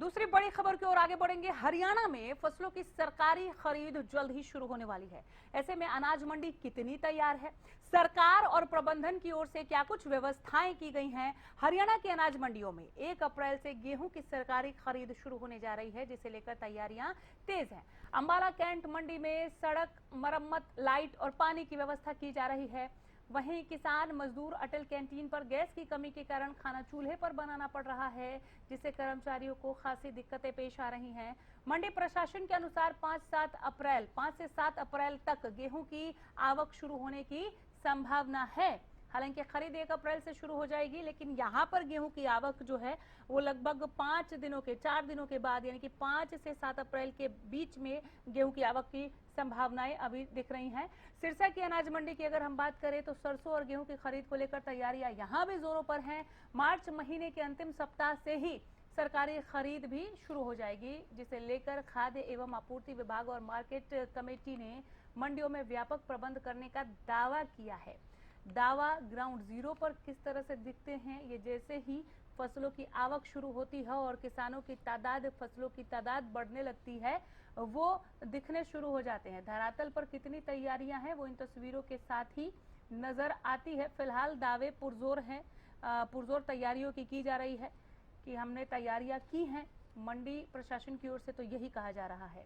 दूसरी बड़ी खबर की ओर आगे बढ़ेंगे। हरियाणा में फसलों की सरकारी खरीद जल्द ही शुरू होने वाली है। ऐसे में अनाज मंडी कितनी तैयार है, सरकार और प्रबंधन की ओर से क्या कुछ व्यवस्थाएं की गई हैं। हरियाणा की अनाज मंडियों में 1 अप्रैल से गेहूं की सरकारी खरीद शुरू होने जा रही है, जिसे लेकर तैयारियां तेज हैं। अंबाला कैंट मंडी में सड़क मरम्मत, लाइट और पानी की व्यवस्था की जा रही है। वहीं किसान मजदूर अटल कैंटीन पर गैस की कमी के कारण खाना चूल्हे पर बनाना पड़ रहा है, जिससे कर्मचारियों को खासी दिक्कतें पेश आ रही हैं। मंडी प्रशासन के अनुसार 5 से 7 अप्रैल तक गेहूं की आवक शुरू होने की संभावना है। हालांकि खरीद 1 अप्रैल से शुरू हो जाएगी, लेकिन यहाँ पर गेहूं की आवक जो है वो लगभग 4 दिनों के बाद यानी कि 5 से 7 अप्रैल के बीच में गेहूं की आवक की संभावनाएं अभी दिख रही हैं। सिरसा की अनाज मंडी की अगर हम बात करें तो सरसों और गेहूं की खरीद को लेकर तैयारियां यहां भी जोरों पर हैं। मार्च महीने के अंतिम सप्ताह से ही सरकारी खरीद भी शुरू हो जाएगी, जिसे लेकर खाद्य एवं आपूर्ति विभाग और मार्केट कमेटी ने मंडियों में व्यापक प्रबंध करने का दावा किया है। दावा ग्राउंड जीरो पर किस तरह से दिखते हैं, ये जैसे ही फसलों की आवक शुरू होती है और किसानों की फसलों की तादाद बढ़ने लगती है, वो दिखने शुरू हो जाते हैं। धरातल पर कितनी तैयारियां हैं वो इन तस्वीरों के साथ ही नजर आती है। फिलहाल दावे पुरजोर हैं, पुरजोर तैयारियों की जा रही है कि हमने तैयारियां की हैं। मंडी प्रशासन की ओर से तो यही कहा जा रहा है।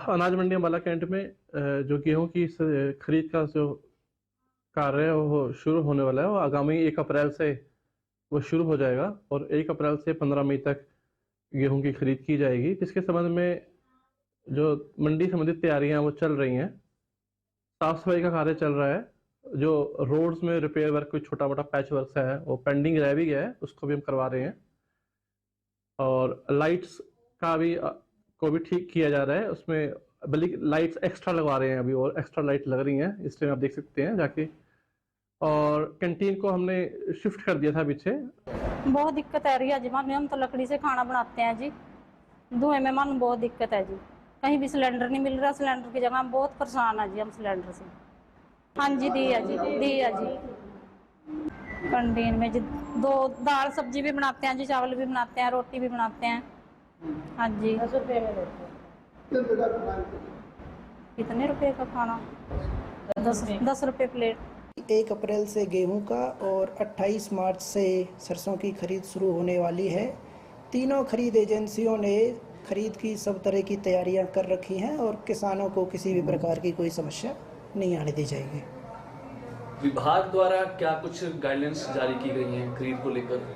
अनाज मंडी अंबाला कैंट में जो गेहूं की खरीद का जो कार्य है वो शुरू होने वाला है। वो आगामी 1 अप्रैल से वो शुरू हो जाएगा और 1 अप्रैल से 15 मई तक गेहूं की खरीद की जाएगी, जिसके संबंध में जो मंडी संबंधित तैयारियां वो चल रही हैं। साफ सफाई का कार्य चल रहा है। जो रोड्स में रिपेयर वर्क, कोई छोटा मोटा पैच वर्क है वो पेंडिंग रह भी गया है, उसको भी हम करवा रहे हैं। और लाइट्स का भी को भी ठीक किया जा रहा है। उसमें बल्कि लाइट्स एक्स्ट्रा लगवा रहे हैं अभी, और एक्स्ट्रा लाइट लग रही हैं, इसलिए आप देख सकते हैं जाके। और कैंटीन को हमने शिफ्ट कर दिया था पीछे। बहुत दिक्कत आ रही है जी, हम तो लकड़ी से खाना बनाते हैं जी, धुएं में मन बहुत दिक्कत है जी। कहीं भी सिलेंडर नहीं मिल रहा, सिलेंडर की जगह हम बहुत परेशान है जी, हम सिलेंडर से। हाँ जी, दी है जी। कैंटीन में जी 2 दाल सब्जी भी बनाते हैं जी, चावल भी बनाते हैं, रोटी भी बनाते हैं। हाँ जी। 10 रुपये में कितने रुपए का खाना? 10 रुपये प्लेट। 1 अप्रैल से गेहूं का और 28 मार्च से सरसों की खरीद शुरू होने वाली है। तीनों खरीद एजेंसियों ने खरीद की सब तरह की तैयारियां कर रखी हैं और किसानों को किसी भी प्रकार की कोई समस्या नहीं आने दी जाएगी। विभाग द्वारा क्या कुछ गाइडलाइंस जारी की गई हैं खरीद को लेकर?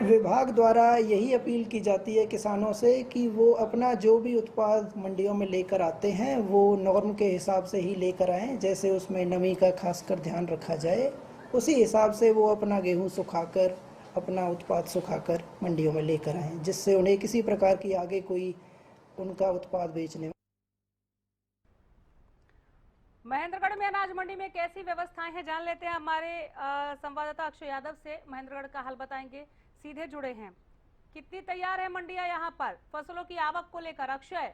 विभाग द्वारा यही अपील की जाती है किसानों से कि वो अपना जो भी उत्पाद मंडियों में लेकर आते हैं वो नॉर्म के हिसाब से ही लेकर आएँ। जैसे उसमें नमी का खासकर ध्यान रखा जाए, उसी हिसाब से वो अपना गेहूं सुखाकर, अपना उत्पाद सुखाकर मंडियों में लेकर आएँ, जिससे उन्हें किसी प्रकार की आगे कोई उनका उत्पाद बेचने में। महेंद्रगढ़ में अनाज मंडी में कैसी व्यवस्थाएं हैं, जान लेते हैं। हमारे संवाददाता अक्षय यादव से महेंद्रगढ़ का हाल बताएंगे, सीधे जुड़े हैं। कितनी तैयार है मंडियां यहाँ पर फसलों की आवक को लेकर? अक्षय।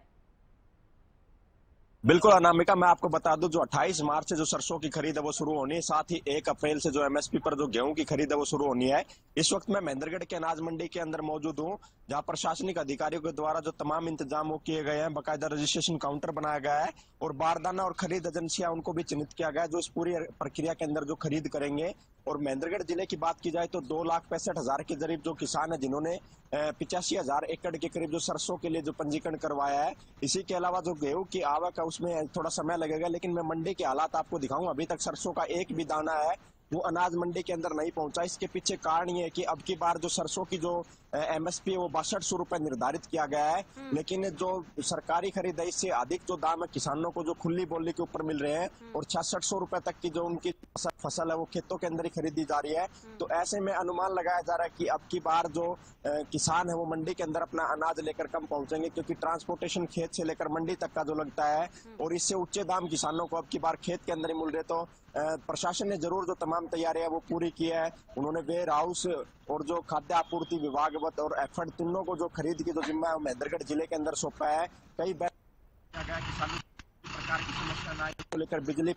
बिल्कुल अनामिका, मैं आपको बता दूं जो 28 मार्च से जो सरसों की खरीद है वो शुरू होनी है, साथ ही 1 अप्रैल से जो एमएसपी पर जो गेहूं की खरीद है वो शुरू होनी है। इस वक्त मैं महेंद्रगढ़ के अनाज मंडी के अंदर मौजूद हूं, जहां प्रशासनिक अधिकारियों के द्वारा जो तमाम इंतजाम वो किए गए हैं। बाकायदा रजिस्ट्रेशन काउंटर बनाया गया है और बारदाना और खरीद एजेंसियां उनको भी चिन्हित किया गया है, जो इस पूरी प्रक्रिया के अंदर जो खरीद करेंगे। और महेंद्रगढ़ जिले की बात की जाए तो 2,65,000 के करीब जो किसान है जिन्होंने 85,000 एकड़ के करीब जो सरसों के लिए जो पंजीकरण करवाया है। इसी के अलावा जो गेहूं की आवक है उसमें थोड़ा समय लगेगा, लेकिन मैं मंडी के हालात आपको दिखाऊं। अभी तक सरसों का एक भी दाना है वो अनाज मंडी के अंदर नहीं पहुंचा। इसके पीछे कारण ये है कि अब की बार जो सरसों की जो एमएसपी है वो 6200 रुपए निर्धारित किया गया है, लेकिन जो सरकारी खरीद है इससे अधिक जो दाम है किसानों को जो खुली बोली के ऊपर मिल रहे हैं, और 6600 रुपए तक की जो उनकी फसल है वो खेतों के अंदर ही खरीदी जा रही है। तो ऐसे में अनुमान लगाया जा रहा है कि अब की बार जो किसान है वो मंडी के अंदर अपना अनाज लेकर कम पहुंचेंगे, क्योंकि ट्रांसपोर्टेशन खेत से लेकर मंडी तक का जो लगता है और इससे उच्चे दाम किसानों को अब की बार खेत के अंदर ही मिल रहे। तो प्रशासन ने जरूर जो तमाम तैयारियां वो पूरी की है। उन्होंने वेयर हाउस और जो खाद्य आपूर्ति विभाग और एफएड तीनों को जो खरीद की जो जिम्मा है महेंद्रगढ़ जिले के अंदर सौंपा है। कई किसानों प्रकार की समस्या न आए को लेकर बिजली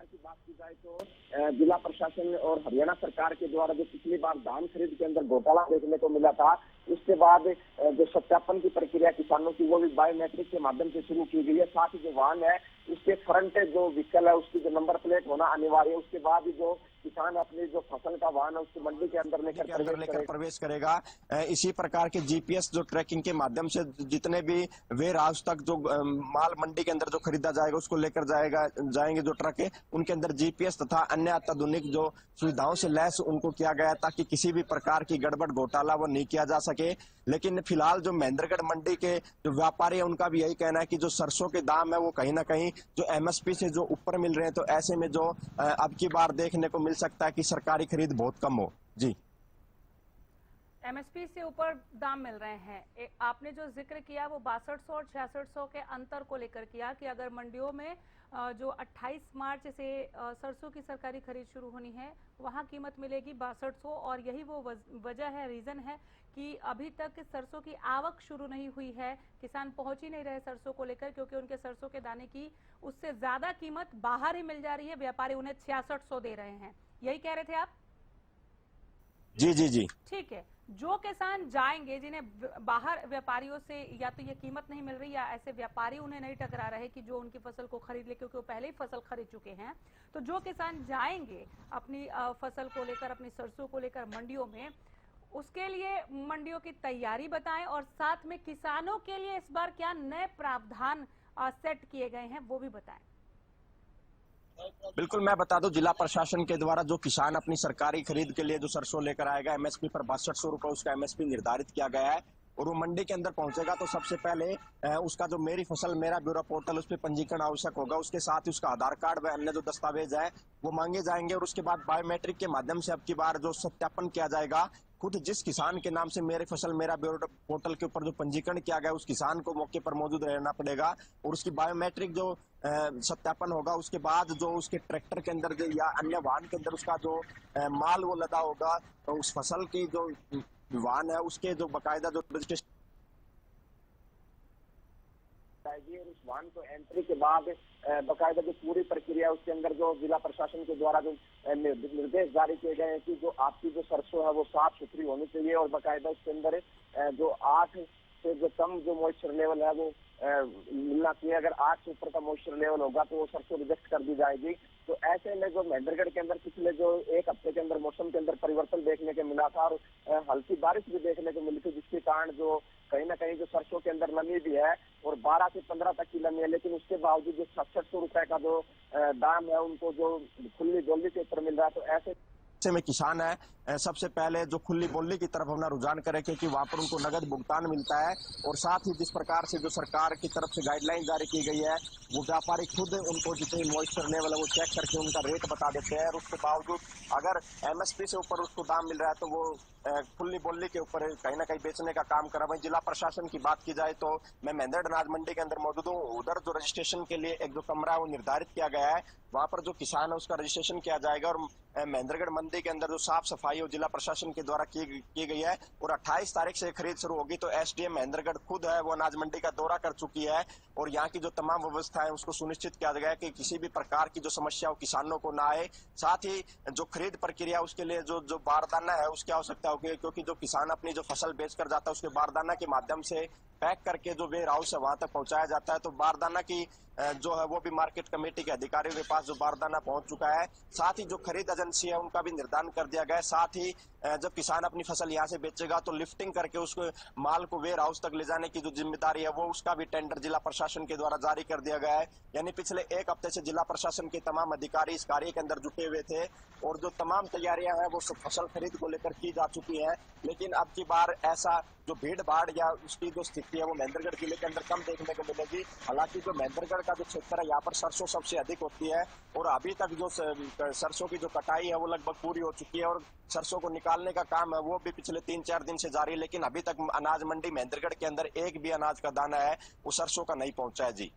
की बात की जाए तो जिला प्रशासन और हरियाणा सरकार के द्वारा जो पिछली बार धान खरीद के अंदर घोटाला देखने को मिला था, उसके बाद जो सत्यापन की प्रक्रिया किसानों की वो भी बायोमेट्रिक के माध्यम से शुरू की गई है। साथ ही जो वाहन है उसके फ्रंट जो व्हीकल है उसकी जो नंबर प्लेट होना अनिवार्य है। उसके बाद ही जो किसान अपनी जो फसल का वाहन है उसको मंडी के अंदर लेकर प्रवेश करेगा। इसी प्रकार के जीपीएस जो ट्रैकिंग के माध्यम से जितने भी वेयर हाउस तक जो माल मंडी के अंदर जो खरीदा जाएगा उसको लेकर जाएंगे जो ट्रक है, उनके अंदर जीपीएस तथा अन्य अत्याधुनिक जो सुविधाओं से लैस उनको किया गया ताकि किसी भी प्रकार की गड़बड़ घोटाला वो नहीं किया जा सके। लेकिन फिलहाल जो महेंद्रगढ़ मंडी के जो व्यापारी है उनका भी यही कहना है कि जो सरसों के दाम है वो कहीं ना कहीं जो एमएसपी से जो ऊपर मिल रहे हैं, तो ऐसे में जो अब की बार देखने को मिल सकता है कि सरकारी खरीद बहुत कम हो। जी, एमएसपी से ऊपर दाम मिल रहे हैं। आपने जो जिक्र किया वो 6200 और 6600 के अंतर को लेकर किया कि अगर मंडियों में जो 28 मार्च से सरसों की सरकारी खरीद शुरू होनी है वहां कीमत मिलेगी 6200, और यही वो वजह है, रीजन है कि अभी तक सरसों की आवक शुरू नहीं हुई है। किसान पहुंच ही नहीं रहे सरसों को लेकर, क्योंकि उनके सरसों के दाने की उससे ज्यादा कीमत बाहर ही मिल जा रही है। व्यापारी उन्हें 6600 दे रहे हैं, यही कह रहे थे आप? जी जी जी, ठीक है। जो किसान जाएंगे जिन्हें बाहर व्यापारियों से या तो ये कीमत नहीं मिल रही या ऐसे व्यापारी उन्हें नहीं टकरा रहे कि जो उनकी फसल को खरीद ले, क्योंकि वो पहले ही फसल खरीद चुके हैं, तो जो किसान जाएंगे अपनी फसल को लेकर, अपनी सरसों को लेकर मंडियों में, उसके लिए मंडियों की तैयारी बताएं, और साथ में किसानों के लिए इस बार क्या नए प्रावधान सेट किए गए हैं वो भी बताएं। बिल्कुल, मैं बता दूं, जिला प्रशासन के द्वारा जो किसान अपनी सरकारी खरीद के लिए जो सरसों लेकर आएगा, एमएसपी पर 6200 रुपए उसका एमएसपी निर्धारित किया गया है, और वो मंडी के अंदर पहुंचेगा तो सबसे पहले उसका जो मेरी फसल मेरा ब्यूरो पोर्टल उस पर पंजीकरण आवश्यक होगा। उसके साथ ही उसका आधार कार्ड व अन्य जो दस्तावेज है वो मांगे जाएंगे, और उसके बाद बायोमेट्रिक के माध्यम से अब की बार जो सत्यापन किया जाएगा, खुद जिस किसान के नाम से मेरी फसल मेरा ब्यूरो पोर्टल के ऊपर जो पंजीकरण किया गया उस किसान को मौके पर मौजूद रहना पड़ेगा, और उसकी बायोमेट्रिक जो सत्यापन होगा, उसके बाद जो उसके ट्रैक्टर के अंदर या अन्य वाहन के अंदर उसका जो माल वो लदा होगा, तो उस फसल की जो वाहन है उसके जो बकायदा जो रजिस्ट्रेशन और उस वाहन को एंट्री के बाद बकायदा जो पूरी प्रक्रिया उसके अंदर जो जिला प्रशासन के द्वारा जो निर्देश जारी किए गए हैं कि जो आपकी जो सरसों है वो साफ सुथरी होनी चाहिए, और बकायदा उसके अंदर जो 8 से जो कम जो मॉइस्चर लेवल है वो मिलना चाहिए। अगर 8 से ऊपर का मॉइस्चर लेवल होगा तो वो सरसों रिजेक्ट कर दी जाएगी। तो ऐसे में जो महेंद्रगढ़ के अंदर पिछले जो एक हफ्ते के अंदर मौसम के अंदर परिवर्तन देखने को मिला था, और हल्की बारिश भी देखने को मिली थी, जिसके कारण जो कहीं ना कहीं जो सरसों के अंदर नमी भी है और 12 से 15 तक की नमी है, लेकिन उसके बावजूद जो 6700 रुपए का जो दाम है उनको जो खुली बोली के ऊपर मिल रहा है, तो ऐसे में किसान है सबसे पहले जो खुली बोली की तरफ अपना रुझान करे, क्योंकि वहां पर उनको नगद भुगतान मिलता है, और साथ ही जिस प्रकार से जो सरकार की तरफ से गाइडलाइन जारी की गई है वो व्यापारी खुद उनको जितनी मॉइस्चर लेवल है वो चेक करके उनका रेट बता देते हैं, और उसके बावजूद अगर एमएसपी से ऊपर उसको दाम मिल रहा है तो वो खुली बोली के ऊपर कहीं ना कहीं बेचने का काम कर रहा है। जिला प्रशासन की बात की जाए तो मैं महेंद्रगढ़ अनाज मंडी के अंदर मौजूद हूँ। उधर जो रजिस्ट्रेशन के लिए एक जो कमरा है वो निर्धारित किया गया है, वहां पर जो किसान है उसका रजिस्ट्रेशन किया जाएगा, और महेंद्रगढ़ मंडी के अंदर जो साफ सफाई और जिला प्रशासन के द्वारा की गई है, और 28 तारीख से खरीद शुरू होगी। तो एसडीएम महेंद्रगढ़ खुद है वो अनाज मंडी का दौरा कर चुकी है, और यहाँ की जो तमाम व्यवस्था है उसको सुनिश्चित किया गया है कि किसी भी प्रकार की जो समस्या हो किसानों को ना आए। साथ ही जो खरीद प्रक्रिया उसके लिए जो बारदाना है उसकी आवश्यकता होगी, क्योंकि जो किसान अपनी जो फसल बेच कर जाता है उसके बारदाना के माध्यम से पैक करके जो वेयर हाउस है वहां तक पहुंचाया जाता है। तो बारदाना की जो है वो भी मार्केट कमेटी के अधिकारियों के पास जो बारदाना पहुंच चुका है। साथ ही जो खरीद एजेंसी है उनका भी निर्धारण कर दिया गया है। साथ ही जब किसान अपनी फसल यहाँ से बेचेगा तो लिफ्टिंग करके उसको माल को वेयर हाउस तक ले जाने की जो जिम्मेदारी है वो उसका भी टेंडर जिला प्रशासन के द्वारा जारी कर दिया गया है। यानी पिछले एक हफ्ते से जिला प्रशासन के तमाम अधिकारी इस कार्य के अंदर जुटे हुए थे, और जो तमाम तैयारियां हैं वो फसल खरीद को लेकर की जा चुकी है। लेकिन अब की बार ऐसा जो भीड़ भाड़ या उसकी जो स्थिति है वो महेंद्रगढ़ जिले के अंदर कम देखने को मिलेगी। हालांकि जो महेंद्रगढ़ का जो क्षेत्र है यहाँ पर सरसों सबसे अधिक होती है, और अभी तक जो सरसों की जो कटाई है वो लगभग पूरी हो चुकी है, और सरसों को निकालने का काम है वो भी पिछले 3-4 दिन से जारी है। लेकिन अभी तक अनाज मंडी महेंद्रगढ़ के अंदर एक भी अनाज का दाना है वो सरसों का नहीं पहुंचा है। जी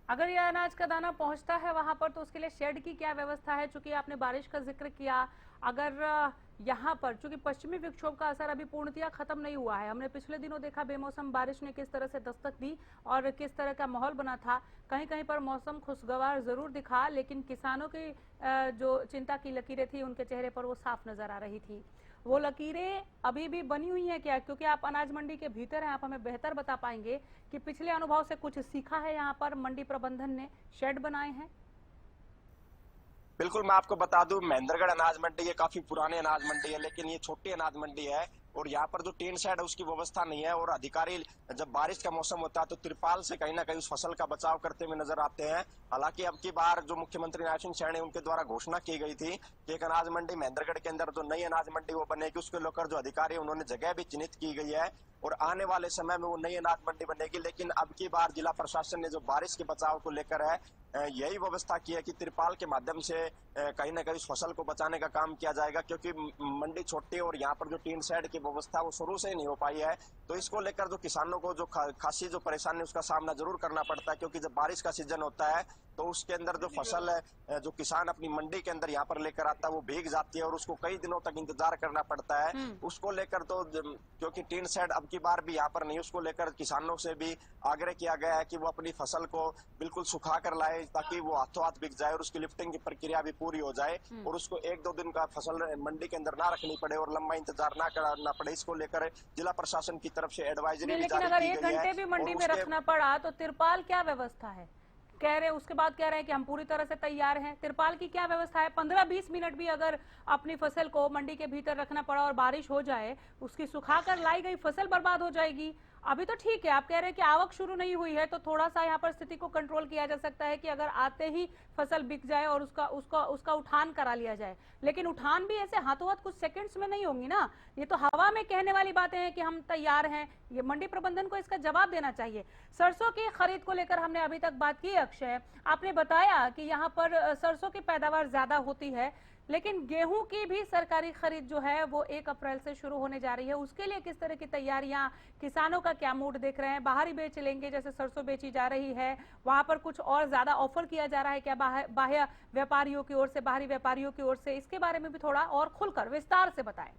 अगर ये अनाज का दाना पहुंचता है वहां पर तो उसके लिए शेड की क्या व्यवस्था है? चूंकि आपने बारिश का जिक्र किया, अगर यहाँ पर चूंकि पश्चिमी विक्षोभ का असर अभी पूर्णतया खत्म नहीं हुआ है, हमने पिछले दिनों देखा बेमौसम बारिश ने किस तरह से दस्तक दी और किस तरह का माहौल बना था। कहीं कहीं पर मौसम खुशगवार जरूर दिखा, लेकिन किसानों की जो चिंता की लकीरें थी उनके चेहरे पर वो साफ नजर आ रही थी। वो लकीरें अभी भी बनी हुई हैं क्या? क्योंकि आप अनाज मंडी के भीतर हैं, आप हमें बेहतर बता पाएंगे कि पिछले अनुभव से कुछ सीखा है यहाँ पर मंडी प्रबंधन ने, शेड बनाए हैं? बिल्कुल, मैं आपको बता दूं, महेंद्रगढ़ अनाज मंडी ये काफी पुरानी अनाज मंडी है, लेकिन ये छोटी अनाज मंडी है और यहाँ पर जो टीन शेड है उसकी व्यवस्था नहीं है। और अधिकारी जब बारिश का मौसम होता है तो तिरपाल से कहीं ना कहीं उस फसल का बचाव करते हुए नजर आते हैं। हालांकि अब की बार जो मुख्यमंत्री नायब सिंह सैनी उनके द्वारा घोषणा की गई थी कि एक अनाज मंडी महेंद्रगढ़ के अंदर जो नई अनाज मंडी वो बनेगी, उसके लेकर जो अधिकारी उन्होंने जगह भी चिन्हित की गई है और आने वाले समय में वो नई अनाज मंडी बनेगी। लेकिन अब की बार जिला प्रशासन ने जो बारिश के बचाव को लेकर है यही व्यवस्था की है कि तिरपाल के माध्यम से कहीं ना कहीं उस फसल को बचाने का काम किया जाएगा, क्योंकि मंडी छोटी है और यहाँ पर जो टीन शेड की व्यवस्था वो शुरू से ही नहीं हो पाई है। तो इसको लेकर जो किसानों को जो खासी जो परेशानी उसका सामना जरूर करना पड़ता है, क्योंकि जब बारिश का सीजन होता है तो उसके अंदर जो फसल है जो किसान अपनी मंडी के अंदर यहाँ पर लेकर आता है वो भीग जाती है और उसको कई दिनों तक इंतजार करना पड़ता है। उसको लेकर तो क्योंकि टीन शेड अब की बार भी यहाँ पर नहीं, उसको लेकर किसानों से भी आग्रह किया गया है कि वो अपनी फसल को बिल्कुल सुखा कर लाए ताकि वो हाथों हाथ बिक जाए और उसकी लिफ्टिंग की प्रक्रिया भी पूरी हो जाए और उसको 1-2 दिन का फसल मंडी के अंदर ना रखनी पड़े और लंबा इंतजार ना करना पड़े। इसको लेकर जिला प्रशासन की तरफ से एडवाइजरी भी लेकिन जारी अगर की 1 गई है। घंटे भी मंडी और में उसके रखना पड़ा तो तिरपाल क्या व्यवस्था है? कह रहे उसके बाद कह रहे हैं कि हम पूरी तरह से तैयार हैं। तिरपाल की क्या व्यवस्था है? 15-20 मिनट भी अगर अपनी फसल को मंडी के भीतर रखना पड़ा और बारिश हो जाए, उसकी सुखाकर लाई गई फसल बर्बाद हो जाएगी। अभी तो ठीक है, आप कह रहे हैं कि आवक शुरू नहीं हुई है तो थोड़ा सा यहाँ पर स्थिति को कंट्रोल किया जा सकता है कि अगर आते ही फसल बिक जाए और उसका उठान करा लिया जाए। लेकिन उठान भी ऐसे हाथों हाथ कुछ सेकंड्स में नहीं होंगी ना। ये तो हवा में कहने वाली बातें हैं कि हम तैयार हैं। ये मंडी प्रबंधन को इसका जवाब देना चाहिए। सरसों की खरीद को लेकर हमने अभी तक बात की। अक्षय, आपने बताया कि यहाँ पर सरसों की पैदावार ज्यादा होती है, लेकिन गेहूं की भी सरकारी खरीद जो है वो 1 अप्रैल से शुरू होने जा रही है। उसके लिए किस तरह की तैयारियां, किसानों का क्या मूड देख रहे हैं? बाहरी बेच लेंगे जैसे सरसों बेची जा रही है, वहां पर कुछ और ज्यादा ऑफर किया जा रहा है क्या बाह्य व्यापारियों की ओर से, बाहरी व्यापारियों की ओर से? इसके बारे में भी थोड़ा और खुलकर विस्तार से बताएं।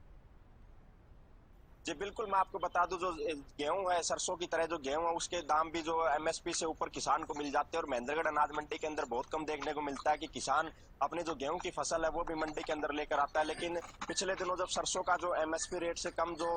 जी बिल्कुल, मैं आपको बता दूं, जो गेहूं है सरसों की तरह जो गेहूं है उसके दाम भी जो एमएसपी से ऊपर किसान को मिल जाते हैं और महेंद्रगढ़ अनाज मंडी के अंदर बहुत कम देखने को मिलता है कि किसान अपने जो गेहूं की फसल है वो भी मंडी के अंदर लेकर आता है। लेकिन पिछले दिनों जब सरसों का जो एमएसपी रेट से कम जो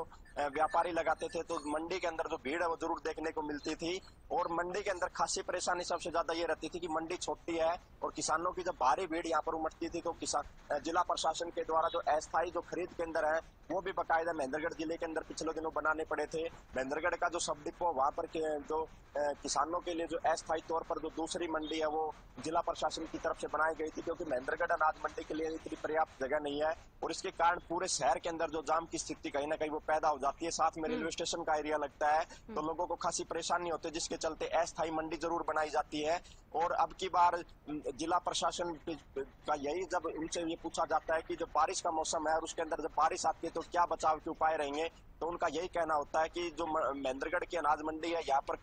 व्यापारी लगाते थे तो मंडी के अंदर जो भीड़ है वो जरूर देखने को मिलती थी। और मंडी के अंदर खासी परेशानी सबसे ज्यादा ये रहती थी कि मंडी छोटी है और किसानों की जब भारी भीड़ यहाँ पर उमड़ती थी तो किसान जिला प्रशासन के द्वारा जो अस्थायी जो खरीद केंद्र है वो भी बाकायदा महेंद्रगढ़ जिले के अंदर पिछले दिनों बनाने पड़े थे। महेंद्रगढ़ का जो सब डिपो वहां पर जो किसानों के लिए जो अस्थायी तौर पर जो दूसरी मंडी है वो जिला प्रशासन की तरफ से बनाई गई थी, क्योंकि महेंद्रगढ़ अनाज मंडी के लिए इतनी पर्याप्त जगह नहीं है और इसके कारण पूरे शहर के अंदर जो जाम की स्थिति कहीं ना कहीं वो पैदा हो जाती है। साथ में रेलवे स्टेशन का एरिया लगता है तो लोगों को खासी परेशानी होती है, जिसके चलते अस्थायी मंडी जरूर बनाई जाती है। और अब की बार जिला प्रशासन का यही जब उनसे ये पूछा जाता है कि जब बारिश का मौसम है और उसके अंदर जब बारिश आती है तो क्या बचाव के उपाय रहेंगे, तो उनका यही कहना होता है कि जो महेंद्रगढ़ की अनाज मंडी है यहाँ पर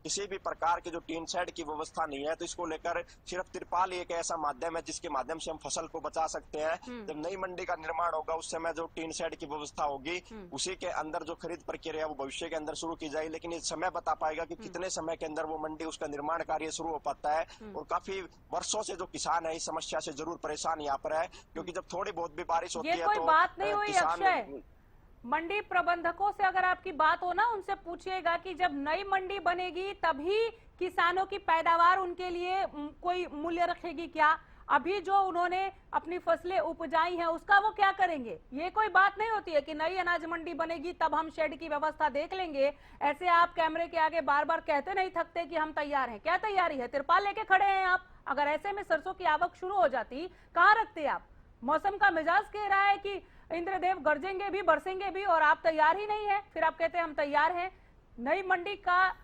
किसी भी प्रकार की जो टीन शेड की व्यवस्था नहीं है, तो इसको लेकर सिर्फ तिरपाल एक ऐसा माध्यम है जिसके माध्यम से हम फसल को बचा सकते हैं। जब नई मंडी का निर्माण होगा उस समय जो टीन शेड की व्यवस्था होगी उसी के अंदर जो खरीद प्रक्रिया वो भविष्य के अंदर शुरू की जाएगी। लेकिन ये समय बता पाएगा कि कितने समय के अंदर वो मंडी उसका निर्माण कार्य शुरू हो पाता है। और काफी वर्षों से जो किसान है इस समस्या से जरूर परेशान यहाँ पर है, क्योंकि जब थोड़ी बहुत भी बारिश होती है तो बात नहीं हुई अक्षय। मंडी प्रबंधकों से अगर आपकी बात हो ना, उनसे पूछिएगा कि जब नई मंडी बनेगी तभी किसानों की पैदावार उनके लिए कोई मूल्य रखेगी क्या? अभी जो उन्होंने अपनी फसलें उपजाई हैं उसका वो क्या करेंगे? ये कोई बात नहीं होती है कि नई अनाज मंडी बनेगी तब हम शेड की व्यवस्था देख लेंगे। ऐसे आप कैमरे के आगे बार बार कहते नहीं थकते कि हम तैयार हैं। क्या तैयारी है? तिरपाल लेके खड़े हैं आप। अगर ऐसे में सरसों की आवक शुरू हो जाती, कहाँ रखते आप? मौसम का मिजाज कह रहा है कि इंद्रदेव गरजेंगे भी, बरसेंगे भी, और आप तैयार ही नहीं है। फिर आप कहते हैं हम तैयार हैं। नई मंडी का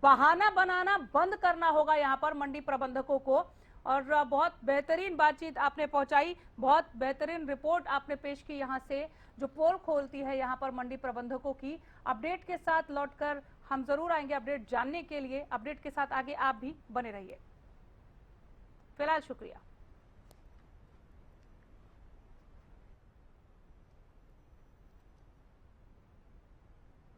बहाना बनाना बंद करना होगा यहाँ पर मंडी प्रबंधकों को। और बहुत बेहतरीन बातचीत आपने पहुंचाई, बहुत बेहतरीन रिपोर्ट आपने पेश की यहाँ से, जो पोल खोलती है यहाँ पर मंडी प्रबंधकों की। अपडेट के साथ लौटकर हम जरूर आएंगे अपडेट जानने के लिए। अपडेट के साथ आगे आप भी बने रहिए। फिलहाल शुक्रिया।